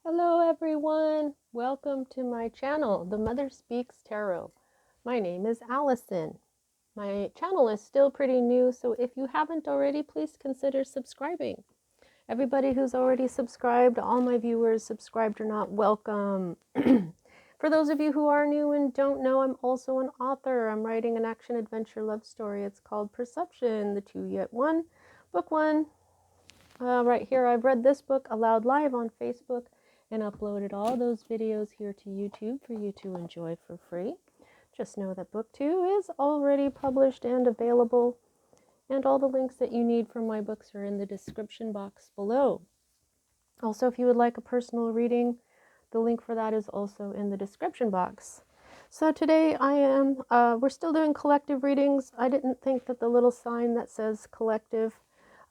Hello everyone, welcome to my channel, The Mother Speaks Tarot. My name is Allison. My channel is still pretty new, so if you haven't already, please consider subscribing. Everybody who's already subscribed, all my viewers, subscribed or not, welcome. For those of you who are new and don't know, I'm also an author. I'm writing an action-adventure love story. It's called Perception, the Two Yet One, Book 1. Right here, I've read this book aloud live on Facebook and uploaded all those videos here to YouTube for you to enjoy for free. Just know that book 2 is already published and available, and all the links that you need for my books are in the description box below. Also, if you would like a personal reading, the link for that is also in the description box. So today we're still doing collective readings. I didn't think that the little sign that says collective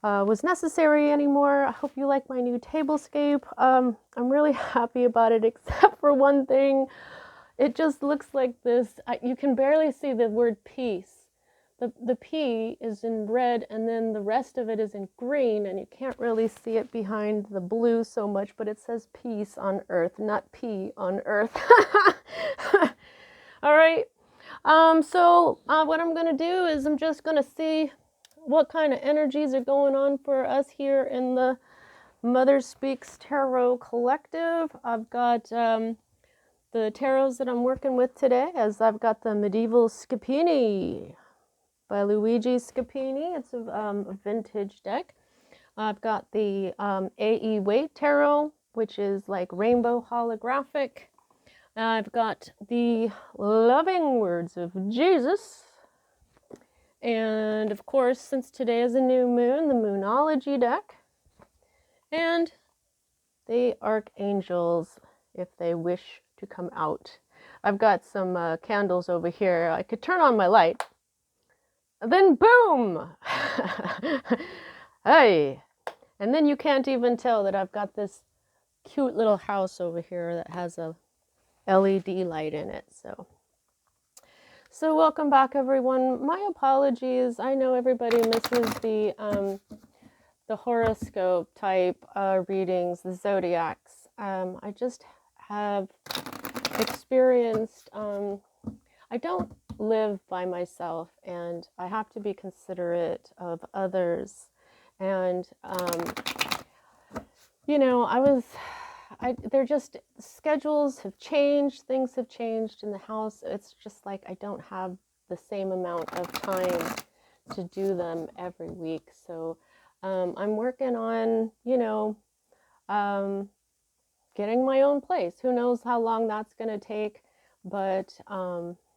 was necessary anymore. I hope you like my new tablescape. I'm really happy about it, except for one thing. It just looks like this. You can barely see the word peace. The P is in red, and then the rest of it is in green, and you can't really see it behind the blue so much, but it says peace on earth, not P on earth. All right. So what I'm going to do is I'm just going to see what kind of energies are going on for us here in the Mother Speaks Tarot Collective. I've got the tarots that I'm working with today, as I've got the Medieval Scapini by Luigi Scapini. It's a vintage deck. I've got the A.E. Waite Tarot, which is like rainbow holographic. I've got the Loving Words of Jesus. And of course, since today is a new moon, the Moonology deck. And the Archangels, if they wish to come out. I've got some candles over here. I could turn on my light. Then boom! Hey! And then you can't even tell that I've got this cute little house over here that has a LED light in it. So welcome back, everyone. My apologies. I know everybody misses the horoscope type readings, the zodiacs. I just have experienced, I don't live by myself, and I have to be considerate of others. And, you know, they're just, schedules have changed, things have changed in the house. It's just like I don't have the same amount of time to do them every week. So I'm working on, you know, getting my own place. Who knows how long that's going to take, but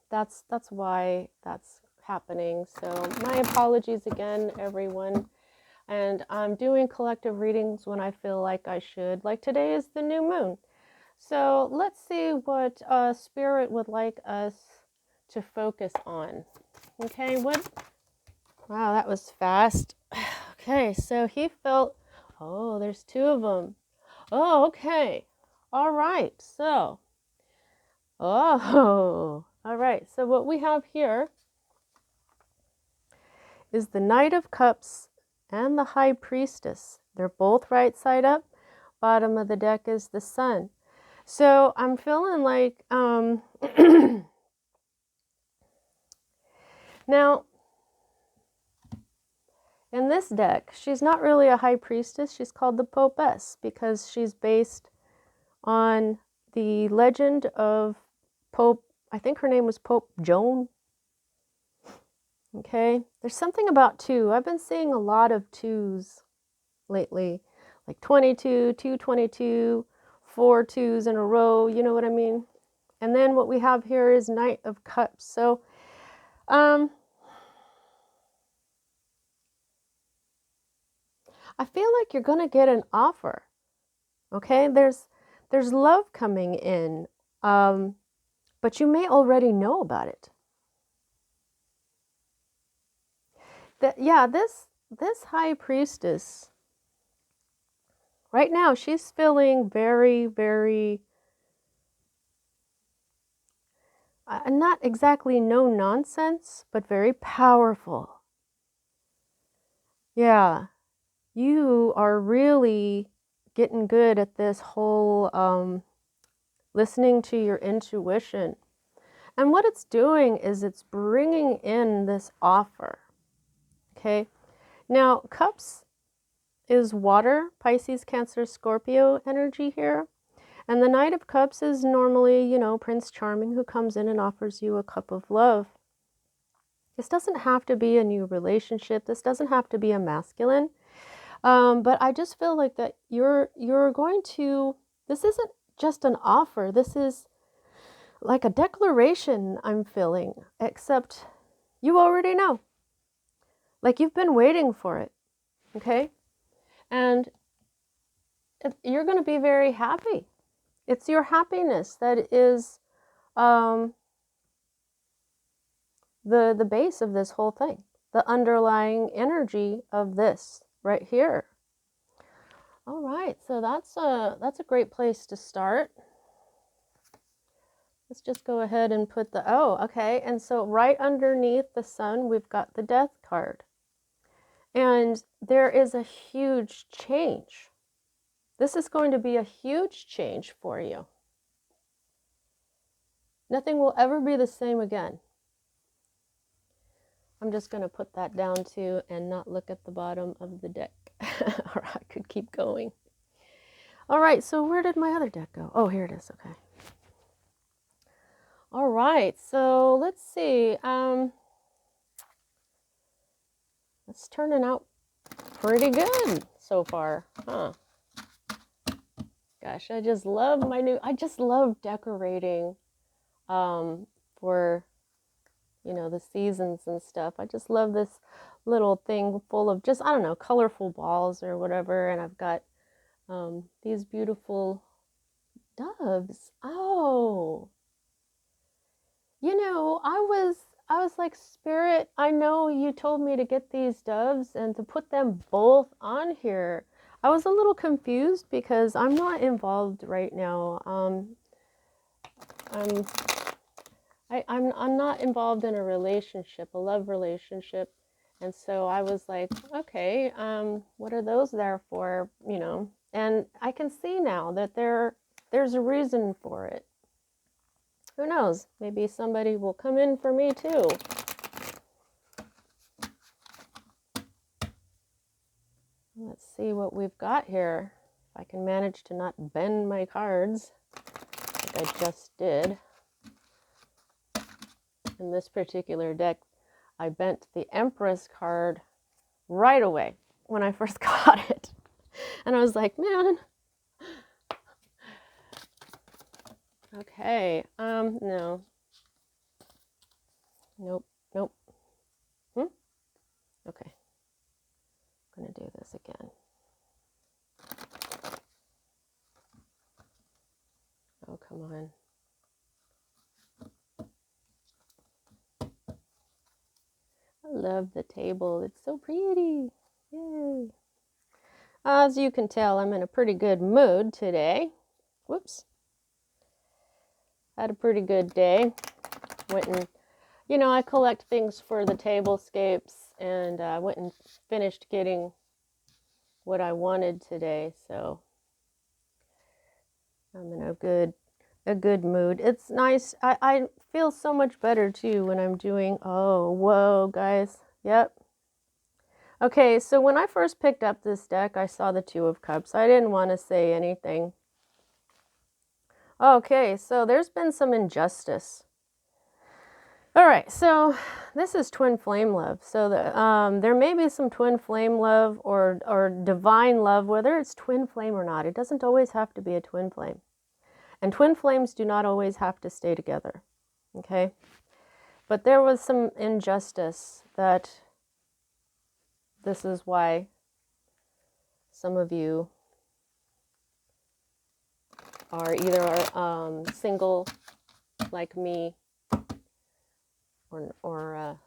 that's why that's happening. So my apologies again, everyone. And I'm doing collective readings when I feel like I should. Like today is the new moon. So let's see what Spirit would like us to focus on. Okay, wow, that was fast. Okay, so he felt, oh, there's two of them. Oh, okay. All right, so, all right. So what we have here is the Knight of Cups and the High Priestess. They're both right side up. Bottom of the deck is the Sun. So I'm feeling like, now, in this deck, she's not really a High Priestess. She's called the Popess because she's based on the legend of Pope, I think her name was Pope Joan. Okay, there's something about two. I've been seeing a lot of twos lately, like 22, 222, 4 twos in a row, you know what I mean? And then what we have here is Knight of Cups. So, I feel like you're going to get an offer. Okay, there's love coming in, but you may already know about it. This High Priestess, right now, she's feeling very, very, not exactly no nonsense, but very powerful. Yeah, you are really getting good at this whole listening to your intuition. And what it's doing is it's bringing in this offer. Okay. Now, Cups is water, Pisces, Cancer, Scorpio energy here. And the Knight of Cups is normally, you know, Prince Charming, who comes in and offers you a cup of love. This doesn't have to be a new relationship. This doesn't have to be a masculine. But I just feel like that you're going to, this isn't just an offer. This is like a declaration I'm feeling, except you already know. Like you've been waiting for it, okay? And you're going to be very happy. It's your happiness that is the base of this whole thing, the underlying energy of this right here. All right, so that's a great place to start. Let's just go ahead and put the, oh, okay. And so right underneath the sun, we've got the Death card. And there is a huge change. This is going to be a huge change for you. Nothing will ever be the same again. I'm just going to put that down too and not look at the bottom of the deck. Or I could keep going. All right, so where did my other deck go? Oh, here it is. Okay. All right, so let's see. It's turning out pretty good so far, huh? Gosh, I just love I just love decorating for, you know, the seasons and stuff. I just love this little thing full of just, I don't know, colorful balls or whatever. And I've got these beautiful doves. Oh, you know, I was like, Spirit, I know you told me to get these doves and to put them both on here. I was a little confused because I'm not involved right now. I'm not involved in a relationship, a love relationship. And so I was like, okay, what are those there for, you know? And I can see now that there's a reason for it. Who knows? Maybe somebody will come in for me too. Let's see what we've got here. If I can manage to not bend my cards like I just did. In this particular deck, I bent the Empress card right away when I first got it. And I was like, man. Okay, no. Nope. Okay. I'm going to do this again. Oh, come on. I love the table. It's so pretty. Yay. As you can tell, I'm in a pretty good mood today. Whoops. Had a pretty good day. Went and, you know, I collect things for the tablescapes, and I went and finished getting what I wanted today. So I'm in a good mood. It's nice. I feel so much better too when I'm doing, oh, whoa, guys. Yep. Okay, so when I first picked up this deck, I saw the Two of Cups. I didn't want to say anything. Okay, so there's been some injustice. All right, so this is twin flame love. So there may be some twin flame love or divine love, whether it's twin flame or not. It doesn't always have to be a twin flame. And twin flames do not always have to stay together, okay? But there was some injustice that this is why some of you are either single like me, or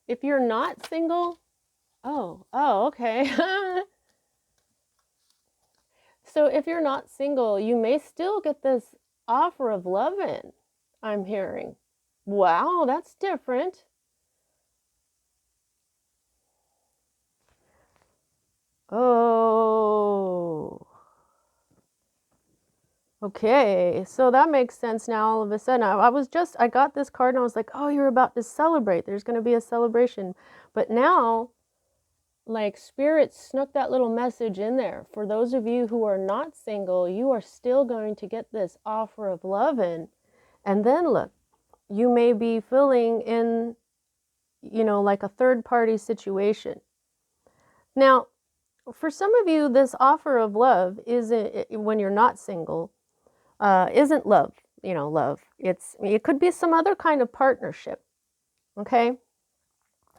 if you're not single, oh, okay. So if you're not single, you may still get this offer of love in, I'm hearing. Wow, that's different. Oh, Okay, so that makes sense now all of a sudden. I got this card and I was like, oh, you're about to celebrate. There's going to be a celebration. But now, like, Spirit snuck that little message in there. For those of you who are not single, you are still going to get this offer of love in. And then look, you may be feeling in, like a third party situation. Now, for some of you, this offer of love isn't, when you're not single, isn't love, love. It could be some other kind of partnership, okay?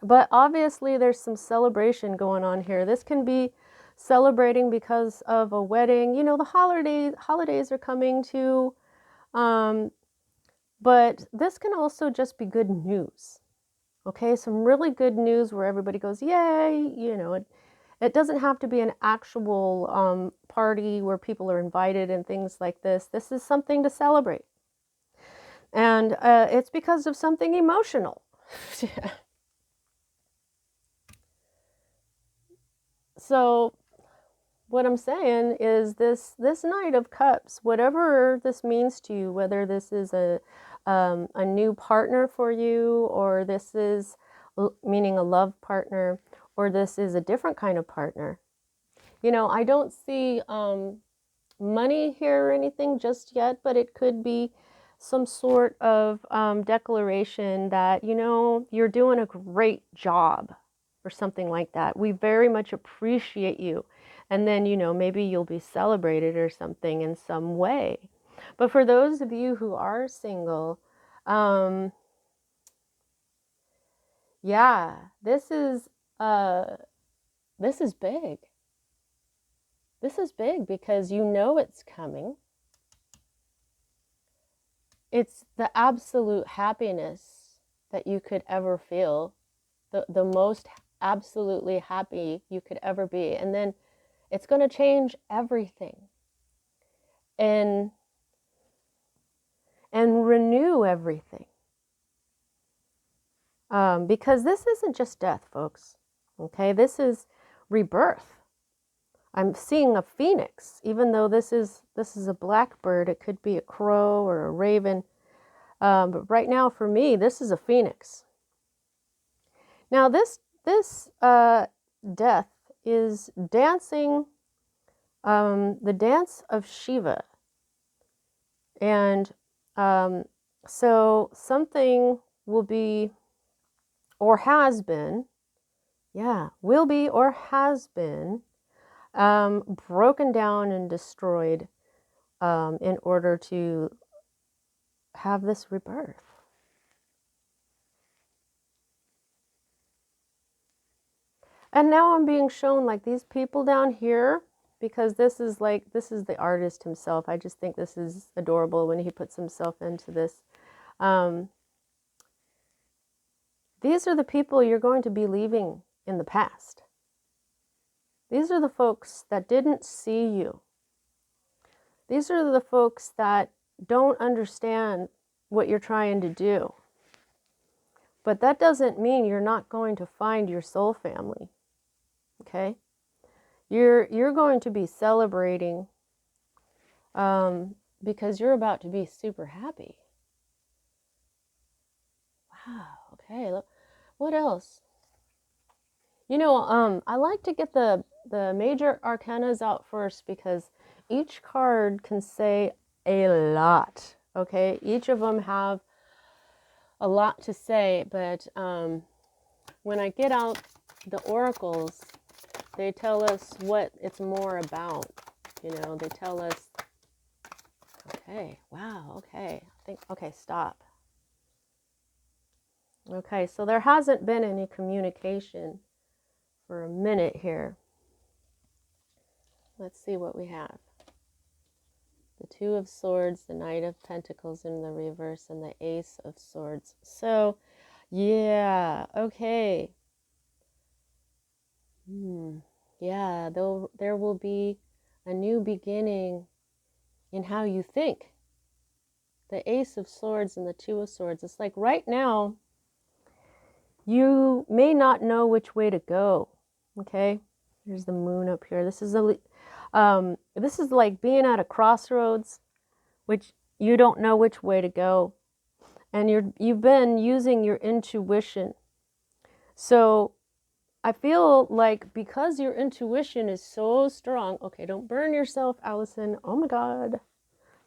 But obviously there's some celebration going on here. This can be celebrating because of a wedding. The holidays are coming too. But this can also just be good news. Okay, some really good news where everybody goes, yay, it doesn't have to be an actual party where people are invited and things like this. This is something to celebrate. And it's because of something emotional. So what I'm saying is this Knight of Cups, whatever this means to you, whether this is a new partner for you, or this is meaning a love partner, or this is a different kind of partner. I don't see money here or anything just yet, but it could be some sort of declaration that, you're doing a great job or something like that. We very much appreciate you. And then, maybe you'll be celebrated or something in some way. But for those of you who are single, yeah, this is big. This is big because it's coming. It's the absolute happiness that you could ever feel, the most absolutely happy you could ever be. And then it's going to change everything and renew everything. Because this isn't just death, folks. Okay, this is rebirth. I'm seeing a phoenix, even though this is a blackbird. It could be a crow or a raven. But right now, for me, this is a phoenix. Now, this death is dancing the Dance of Shiva. And so something will be or has been, will be or has been broken down and destroyed in order to have this rebirth. And now I'm being shown like these people down here, because this is the artist himself. I just think this is adorable when he puts himself into this. These are the people you're going to be leaving in the past. These are the folks that didn't see you. These are the folks that don't understand what you're trying to do. But that doesn't mean you're not going to find your soul family. Okay? You're going to be celebrating because you're about to be super happy. Wow. Okay. Look, what else? I like to get the major arcanas out first because each card can say a lot. Okay, each of them have a lot to say, but when I get out the oracles, they tell us what it's more about. They tell us, okay, wow, okay, stop. Okay, so there hasn't been any communication for a minute here. Let's see what we have. The Two of Swords, the Knight of Pentacles in the reverse, and the Ace of Swords. So, yeah, okay. Yeah, there will be a new beginning in how you think. The Ace of Swords and the Two of Swords. It's like right now, you may not know which way to go. Okay, here's the Moon up here. This is like being at a crossroads. which you don't know which way to go. And you've been using your intuition. So I feel like because your intuition is so strong, okay, don't burn yourself, Allison. Oh my God.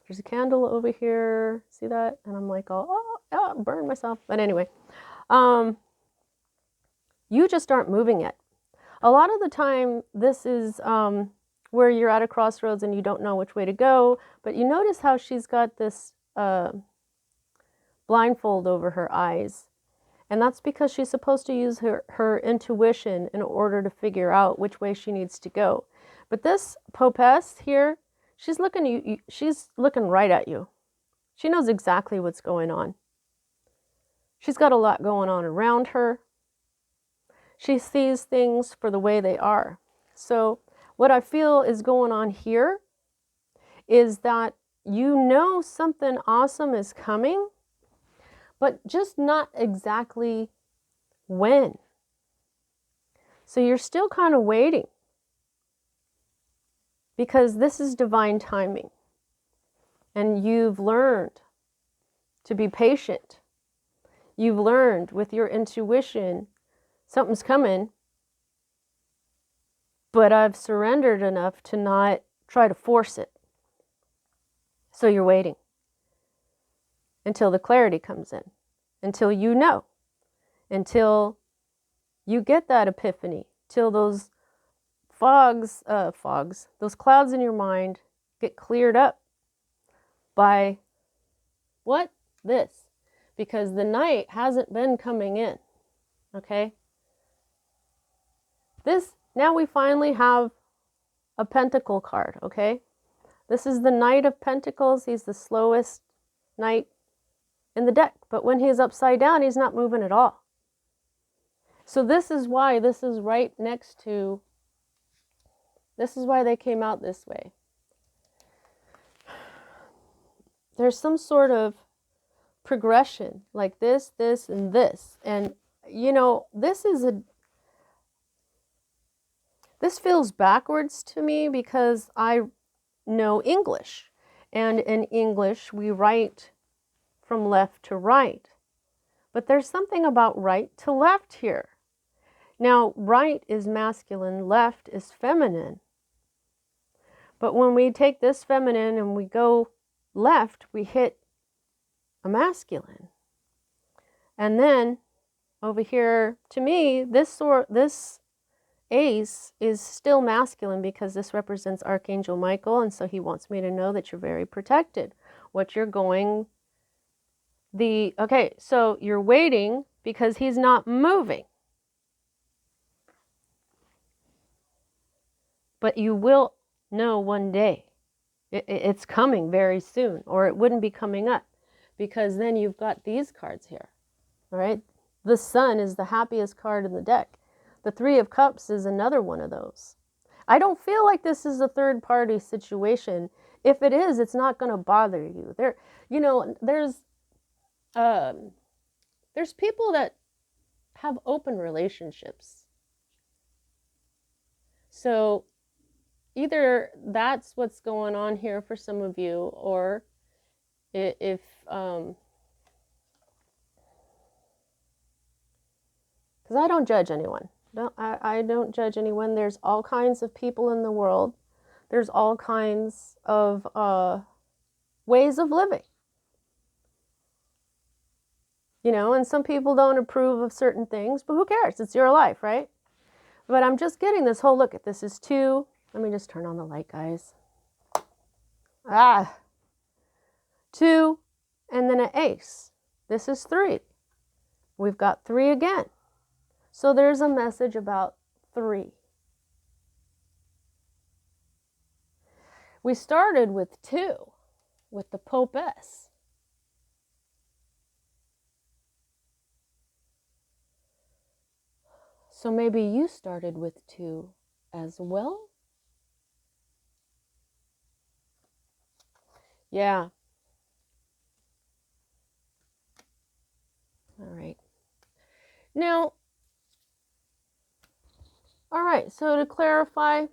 There's a candle over here. See that? And I'm like, oh, burn myself. But anyway, you just aren't moving yet. A lot of the time, this is where you're at a crossroads and you don't know which way to go. But you notice how she's got this blindfold over her eyes. And that's because she's supposed to use her intuition in order to figure out which way she needs to go. But this popess here, she's looking right at you. She knows exactly what's going on. She's got a lot going on around her. She sees things for the way they are. So what I feel is going on here is that you know something awesome is coming, but just not exactly when. So you're still kind of waiting because this is divine timing. And you've learned to be patient. You've learned with your intuition, something's coming, but I've surrendered enough to not try to force it. So you're waiting until the clarity comes in, until you know, until you get that epiphany, till those those clouds in your mind get cleared up by what? This. Because the night hasn't been coming in, okay? Now we finally have a pentacle card, okay? This is the Knight of Pentacles. He's the slowest knight in the deck. But when he's upside down, he's not moving at all. So this is why this is right next to, this is why they came out this way. There's some sort of progression, like this, and this. And, you know, this feels backwards to me because I know English. And in English, we write from left to right. But there's something about right to left here. Now, right is masculine, left is feminine. But when we take this feminine and we go left, we hit a masculine. And then over here, to me, this ace is still masculine because this represents Archangel Michael, and so he wants me to know that you're very protected. What you're going, okay, so you're waiting because he's not moving. But you will know one day. It's coming very soon, or it wouldn't be coming up, because then you've got these cards here, all right? The Sun is the happiest card in the deck. The Three of Cups is another one of those. I don't feel like this is a third-party situation. If it is, it's not going to bother you. There's people that have open relationships. So either that's what's going on here for some of you, or if because I don't judge anyone. I don't judge anyone. There's all kinds of people in the world. There's all kinds of ways of living. You know, and some people don't approve of certain things, but who cares? It's your life, right? But I'm just getting this whole look at this is 2. Let me just turn on the light, guys. 2, and then an ace. This is 3. We've got 3 again. So there's a message about 3. We started with 2, with the Popess. So maybe you started with 2 as well? Yeah. All right. Now, all right, so to clarify,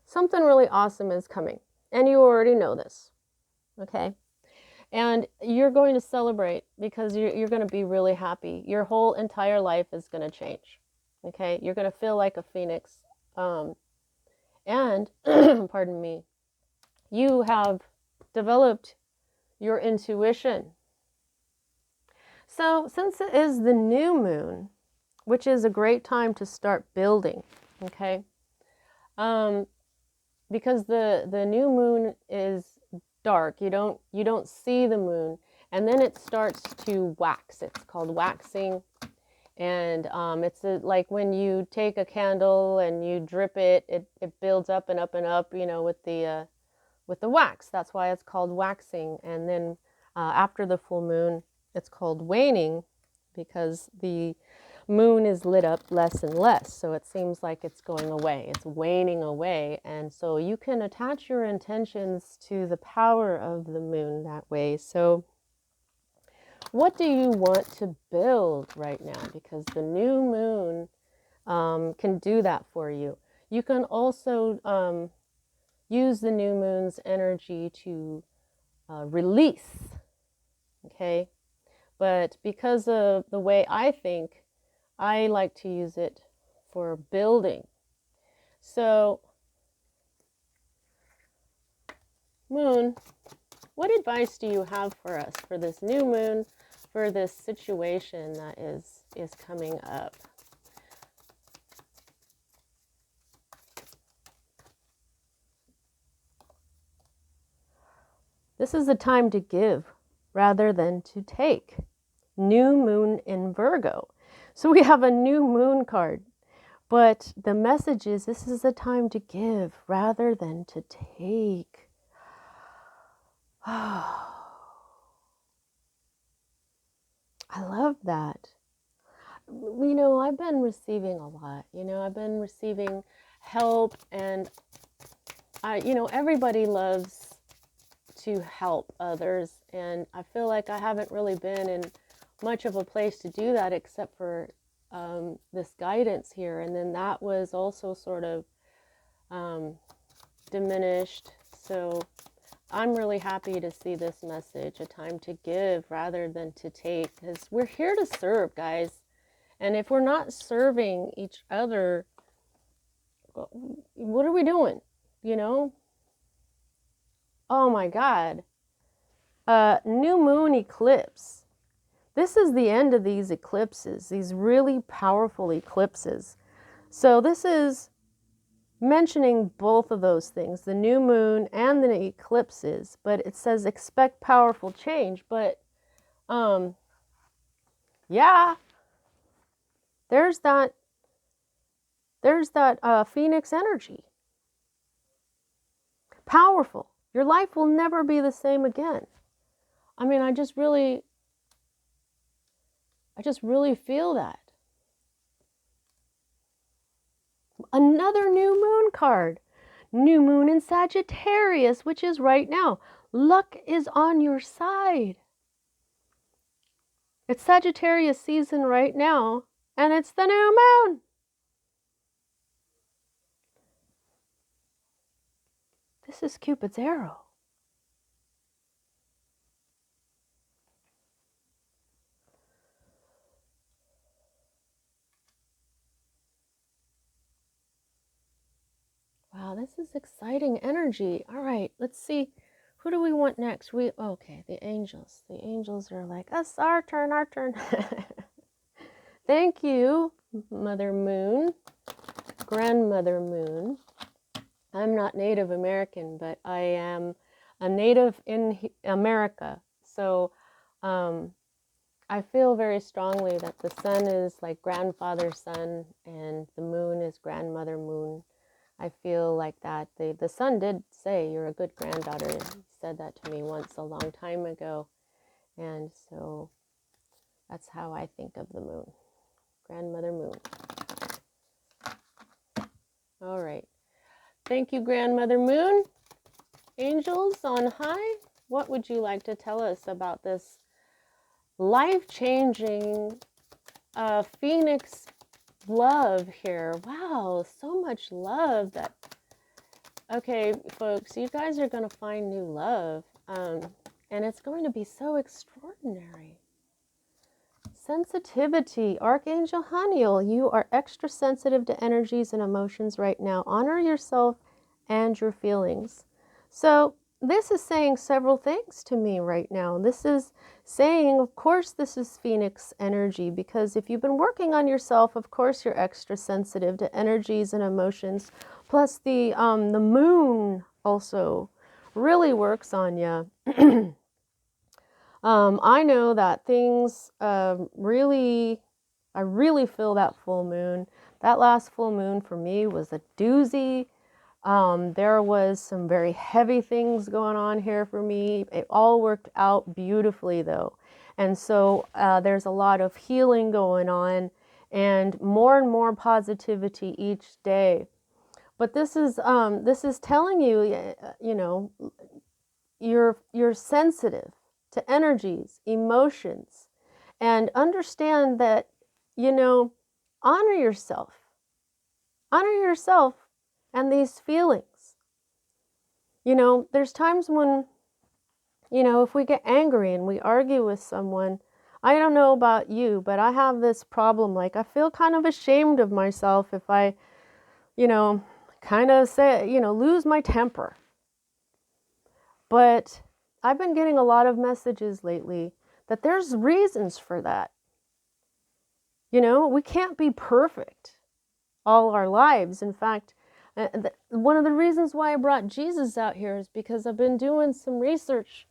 something really awesome is coming. And you already know this. Okay. And you're going to celebrate because you're going to be really happy. Your whole entire life is going to change. Okay. You're going to feel like a phoenix. And, pardon me, you have developed your intuition. So, since it is the new moon, which is a great time to start building, okay? Because the new moon is dark. You don't see the moon, and then it starts to wax. It's called waxing, and it's like when you take a candle and you drip it, it builds up and up and up, you know, with the wax. That's why it's called waxing. And then after the full moon, it's called waning, because the moon is lit up less and less. So it seems like it's going away. It's waning away. And so you can attach your intentions to the power of the moon that way. So what do you want to build right now? Because the new moon can do that for you. You can also use the new moon's energy to release, okay? But because of the way I think, I like to use it for building. So, Moon, what advice do you have for us for this new moon, for this situation that is coming up? This is a time to give rather than to take. New moon in Virgo. So we have a new moon card. But the message is this is a time to give rather than to take. I love that. You know, I've been receiving a lot. You know, I've been receiving help, and everybody loves to help others, and I feel like I haven't really been in much of a place to do that except for this guidance here. And then that was also sort of diminished. So I'm really happy to see this message, a time to give rather than to take, because we're here to serve, guys. And if we're not serving each other, what are we doing? You know? Oh my God. New moon eclipse. This is the end of these eclipses, these really powerful eclipses. So this is mentioning both of those things, the new moon and the eclipses, but it says expect powerful change. But yeah, there's that phoenix energy. Powerful. Your life will never be the same again. I mean, I just really feel that. Another new moon card. New moon in Sagittarius, which is right now. Luck is on your side. It's Sagittarius season right now, and it's the new moon. This is Cupid's arrow. Wow, this is exciting energy. All right, let's see. Who do we want next? Okay, the angels. The angels are like, us, our turn, our turn. Thank you, Mother Moon, Grandmother Moon. I'm not Native American, but I am a native in America. So I feel very strongly that the sun is like grandfather sun and the moon is grandmother moon. I feel like that. The sun did say you're a good granddaughter. He said that to me once a long time ago. And so that's how I think of the moon. Grandmother moon. All right. Thank you, Grandmother Moon. Angels on high, what would you like to tell us about this life-changing Phoenix love here? Wow, so much love that... Okay, folks, you guys are going to find new love. And it's going to be so extraordinary. Sensitivity. Archangel Haniel, you are extra sensitive to energies and emotions right now. Honor yourself and your feelings. So this is saying several things to me right now. This is saying, of course, this is Phoenix energy, because if you've been working on yourself, of course, you're extra sensitive to energies and emotions. Plus the moon also really works on you. I know that things I really feel that full moon. That last full moon for me was a doozy. There was some very heavy things going on here for me. It all worked out beautifully though. And so there's a lot of healing going on and more positivity each day. But this is telling you, you know, you're sensitive to energies, emotions, and understand that, you know, honor yourself. Honor yourself and these feelings. You know, there's times when, you know, if we get angry and we argue with someone, I don't know about you, but I have this problem. Like, I feel kind of ashamed of myself if I, you know, kind of say, you know, lose my temper. But I've been getting a lot of messages lately that there's reasons for that. You know, we can't be perfect all our lives. In fact, one of the reasons why I brought Jesus out here is because I've been doing some research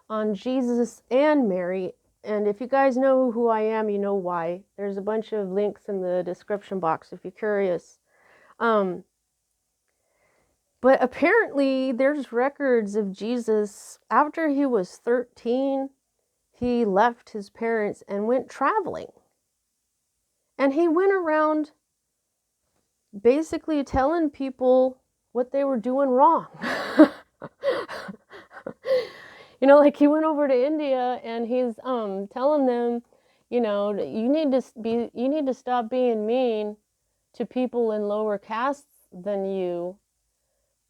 on Jesus and Mary. And if you guys know who I am, you know why. There's a bunch of links in the description box if you're curious. But apparently there's records of Jesus after he was 13. He left his parents and went traveling. And he went around basically telling people what they were doing wrong. You know, like he went over to India and he's telling them, you know, you need to stop being mean to people in lower castes than you.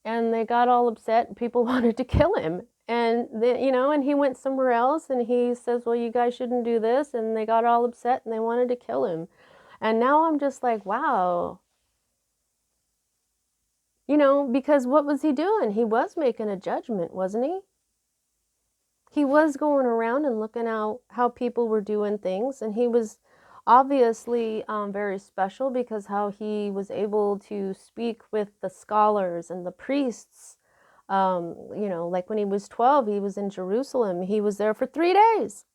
And they got all upset and people wanted to kill him. And they, you know, and he went somewhere else and he says, well, you guys shouldn't do this. And they got all upset and they wanted to kill him. And now I'm just like, wow. You know, because what was he doing? He was making a judgment, wasn't he? He was going around and looking out how people were doing things. And he was obviously very special because how he was able to speak with the scholars and the priests. You know, like when he was 12, he was in Jerusalem. He was there for 3 days.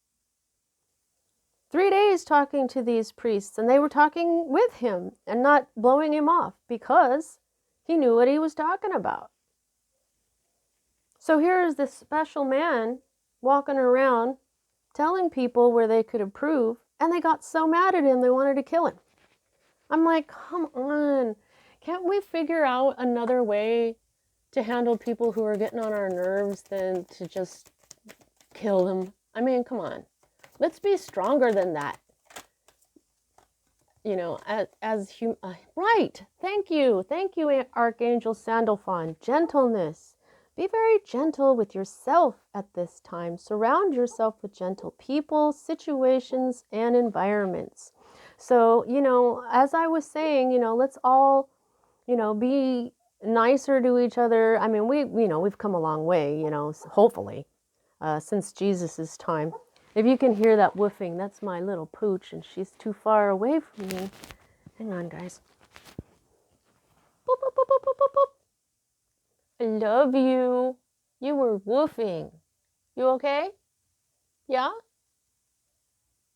3 days talking to these priests, and they were talking with him and not blowing him off because he knew what he was talking about. So here is this special man walking around telling people where they could improve, and they got so mad at him they wanted to kill him. I'm like, come on. Can't we figure out another way to handle people who are getting on our nerves than to just kill them? I mean, come on. Let's be stronger than that. You know, right. Thank you, Archangel Sandalphon. Gentleness. Be very gentle with yourself at this time. Surround yourself with gentle people, situations, and environments. So, you know, as I was saying, you know, let's all, you know, be nicer to each other. I mean, we've come a long way, you know, hopefully, since Jesus's time. If you can hear that woofing, that's my little pooch, and she's too far away from me. Hang on, guys. Boop, boop, boop, boop, boop, boop. I love you. You were woofing. You okay? Yeah?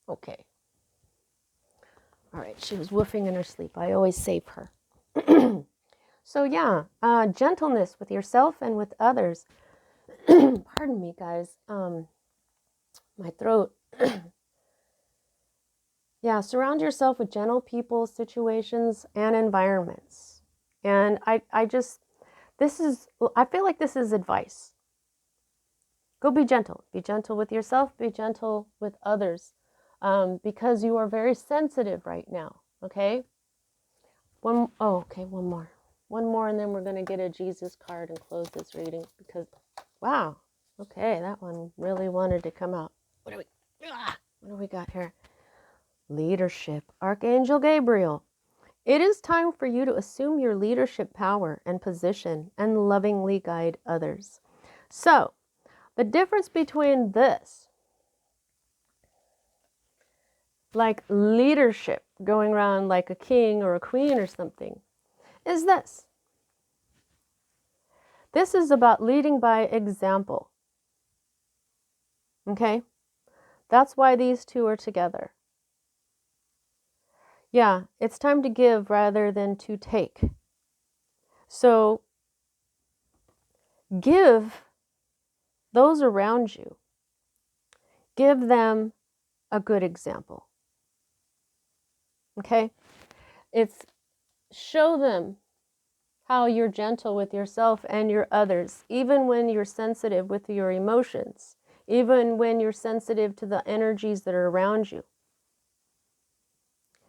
Okay. All right, she was woofing in her sleep. I always save her. So yeah, gentleness with yourself and with others. Pardon me, guys. My throat. Yeah, surround yourself with gentle people, situations, and environments. And I feel like this is advice. Go be gentle. Be gentle with yourself. Be gentle with others. Because you are very sensitive right now. Okay? One more. One more, and then we're going to get a Jesus card and close this reading. Because, wow, Okay, that one really wanted to come out. What do we got here? Leadership. Archangel Gabriel. It is time for you to assume your leadership power and position and lovingly guide others. So, the difference between this, like leadership, going around like a king or a queen or something, is this. This is about leading by example. Okay? That's why these two are together. Yeah, it's time to give rather than to take. So, give those around you. Give them a good example. Okay? It's show them how you're gentle with yourself and your others, even when you're sensitive with your emotions, even when you're sensitive to the energies that are around you.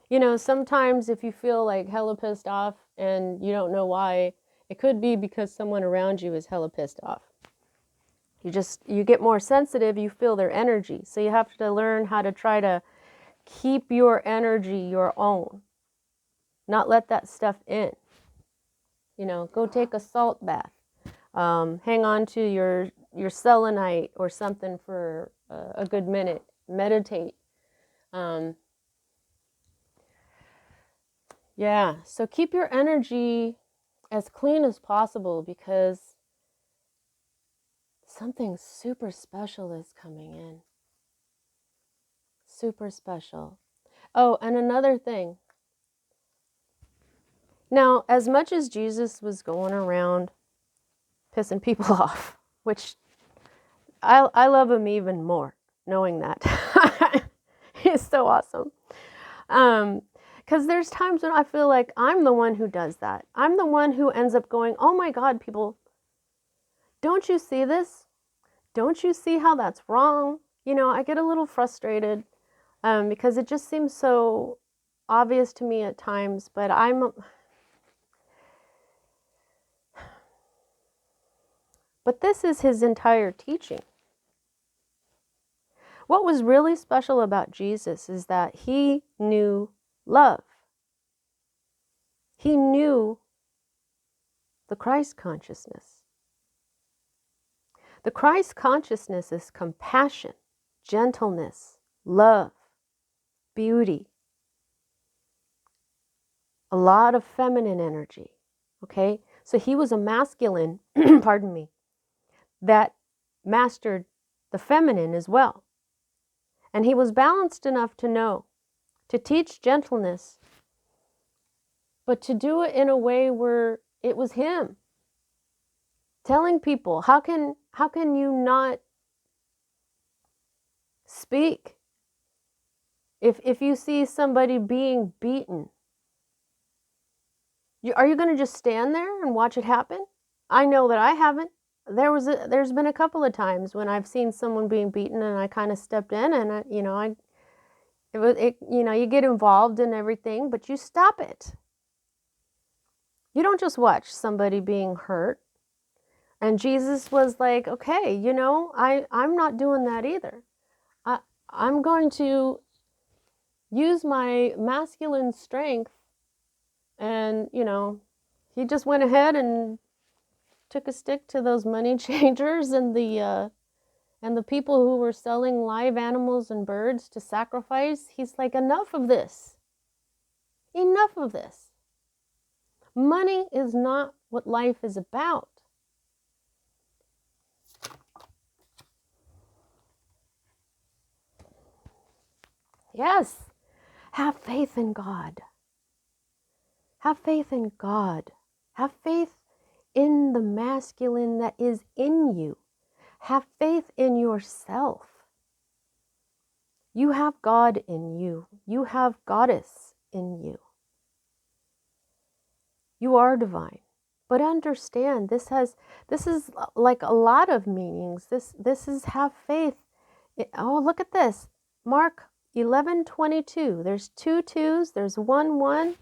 You know, sometimes if you feel like hella pissed off and you don't know why, it could be because someone around you is hella pissed off. You get more sensitive, you feel their energy. So you have to learn how to try to keep your energy your own. Not let that stuff in. You know, go take a salt bath. Hang on to your selenite or something for a good minute. Meditate. Yeah, so keep your energy as clean as possible because something super special is coming in. Super special. Oh, and another thing. Now, as much as Jesus was going around pissing people off, which I love him even more, knowing that. He's so awesome. Because there's times when I feel like I'm the one who does that. I'm the one who ends up going, oh my God, people, don't you see this? Don't you see how that's wrong? You know, I get a little frustrated because it just seems so obvious to me at times, but But this is his entire teaching. What was really special about Jesus is that he knew love. He knew the Christ consciousness. The Christ consciousness is compassion, gentleness, love, beauty, a lot of feminine energy. Okay? So he was a masculine, pardon me, that mastered the feminine as well. And he was balanced enough to know to teach gentleness, but to do it in a way where it was him telling people, how can you not speak if you see somebody being beaten? Are you going to just stand there and watch it happen? I know that I haven't. There's been a couple of times when I've seen someone being beaten and I kind of stepped in and you get involved in everything, but you stop it. You don't just watch somebody being hurt. And Jesus was like, okay, I'm not doing that either. I'm going to use my masculine strength. And, he just went ahead and took a stick to those money changers and the people who were selling live animals and birds to sacrifice. He's like, enough of this. Enough of this. Money is not what life is about. Yes, have faith in God. Have faith in God. Have faith in the masculine that is in you. Have faith in yourself. You have God in you. You have Goddess in you. You are divine. But understand, this is like a lot of meanings. This is have faith. Look at this. Mark 11:22. There's 2 2s. There's 1 1. Wow.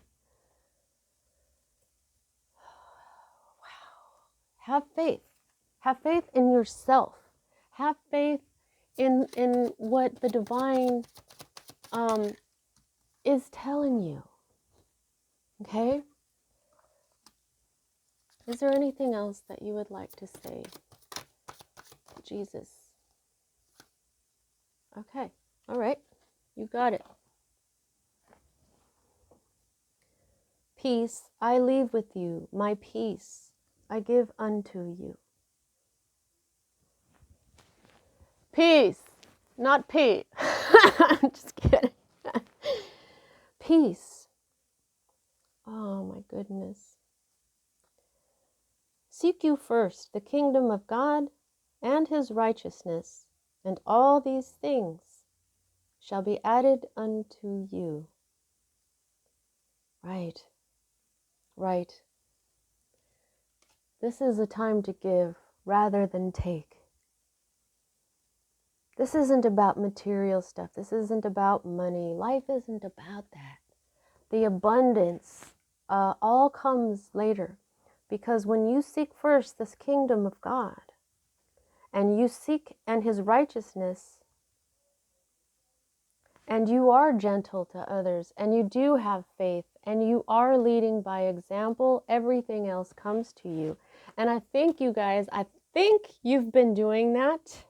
Have faith. Have faith in yourself. Have faith in what the divine is telling you. Okay? Is there anything else that you would like to say to Jesus? Okay. All right. You got it. Peace I leave with you. My peace I give unto you. Peace. Not pee. I'm just kidding. Peace. Oh my goodness. Seek you first the kingdom of God and his righteousness, and all these things shall be added unto you. Right. Right. This is a time to give rather than take. This isn't about material stuff. This isn't about money. Life isn't about that. The abundance all comes later. Because when you seek first this kingdom of God, and you seek and his righteousness, and you are gentle to others, and you do have faith, and you are leading by example, everything else comes to you. And I think you guys, I think you've been doing that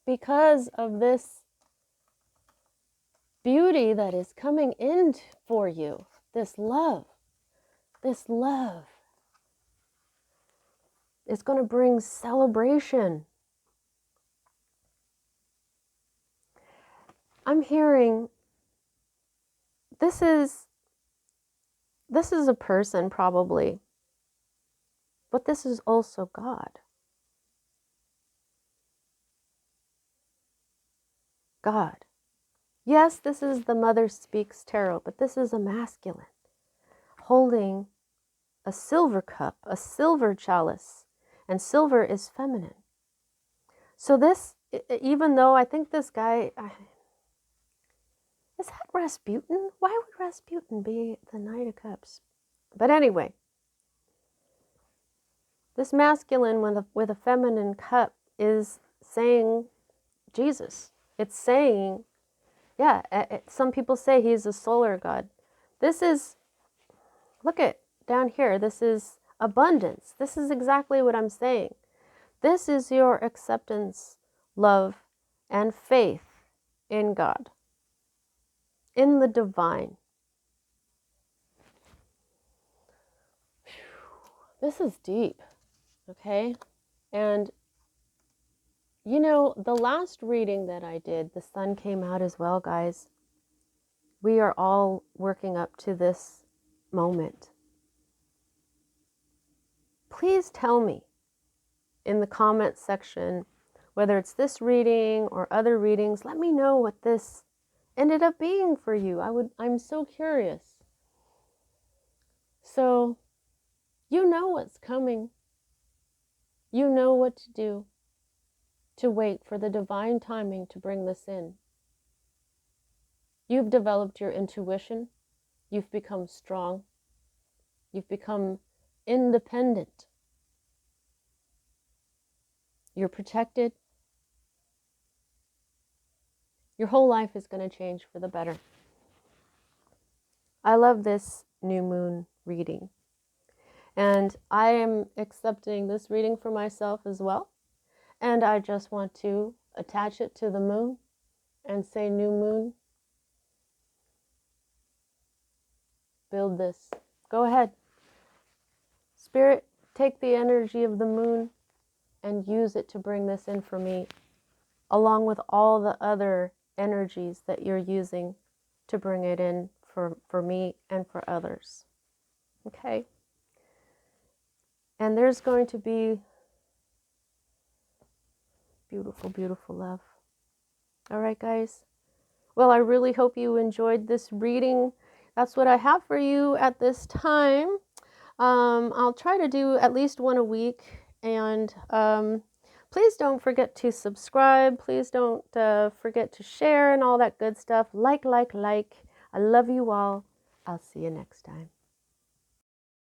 because of this beauty that is coming in for you. This love is going to bring celebration. I'm hearing this is a person probably, but this is also God. God. Yes, this is the Mother Speaks Tarot, but this is a masculine holding a silver cup, a silver chalice, and silver is feminine. So this, even though I think this guy, is that Rasputin? Why would Rasputin be the Knight of Cups? But anyway, this masculine with a feminine cup is saying Jesus. It's saying, yeah, some people say he's a solar god. This is, look at down here, this is abundance. This is exactly what I'm saying. This is your acceptance, love, and faith in God, in the divine. This is deep, okay? And you know, the last reading that I did, the sun came out as well, guys. We are all working up to this moment. Please tell me in the comment section, whether it's this reading or other readings, let me know what this ended up being for you. I'm so curious. So, you know what's coming. You know what to do to wait for the divine timing to bring this in. You've developed your intuition. You've become strong. You've become independent. You're protected. Your whole life is going to change for the better. I love this new moon reading. And I am accepting this reading for myself as well. And I just want to attach it to the moon and say, new moon, build this. Go ahead. Spirit, take the energy of the moon and use it to bring this in for me, along with all the other energies that you're using to bring it in for me and for others. Okay? And there's going to be beautiful, beautiful love. All right, guys? Well, I really hope you enjoyed this reading. That's what I have for you at this time. I'll try to do at least one a week. And please don't forget to subscribe. Please don't forget to share and all that good stuff. Like. I love you all. I'll see you next time.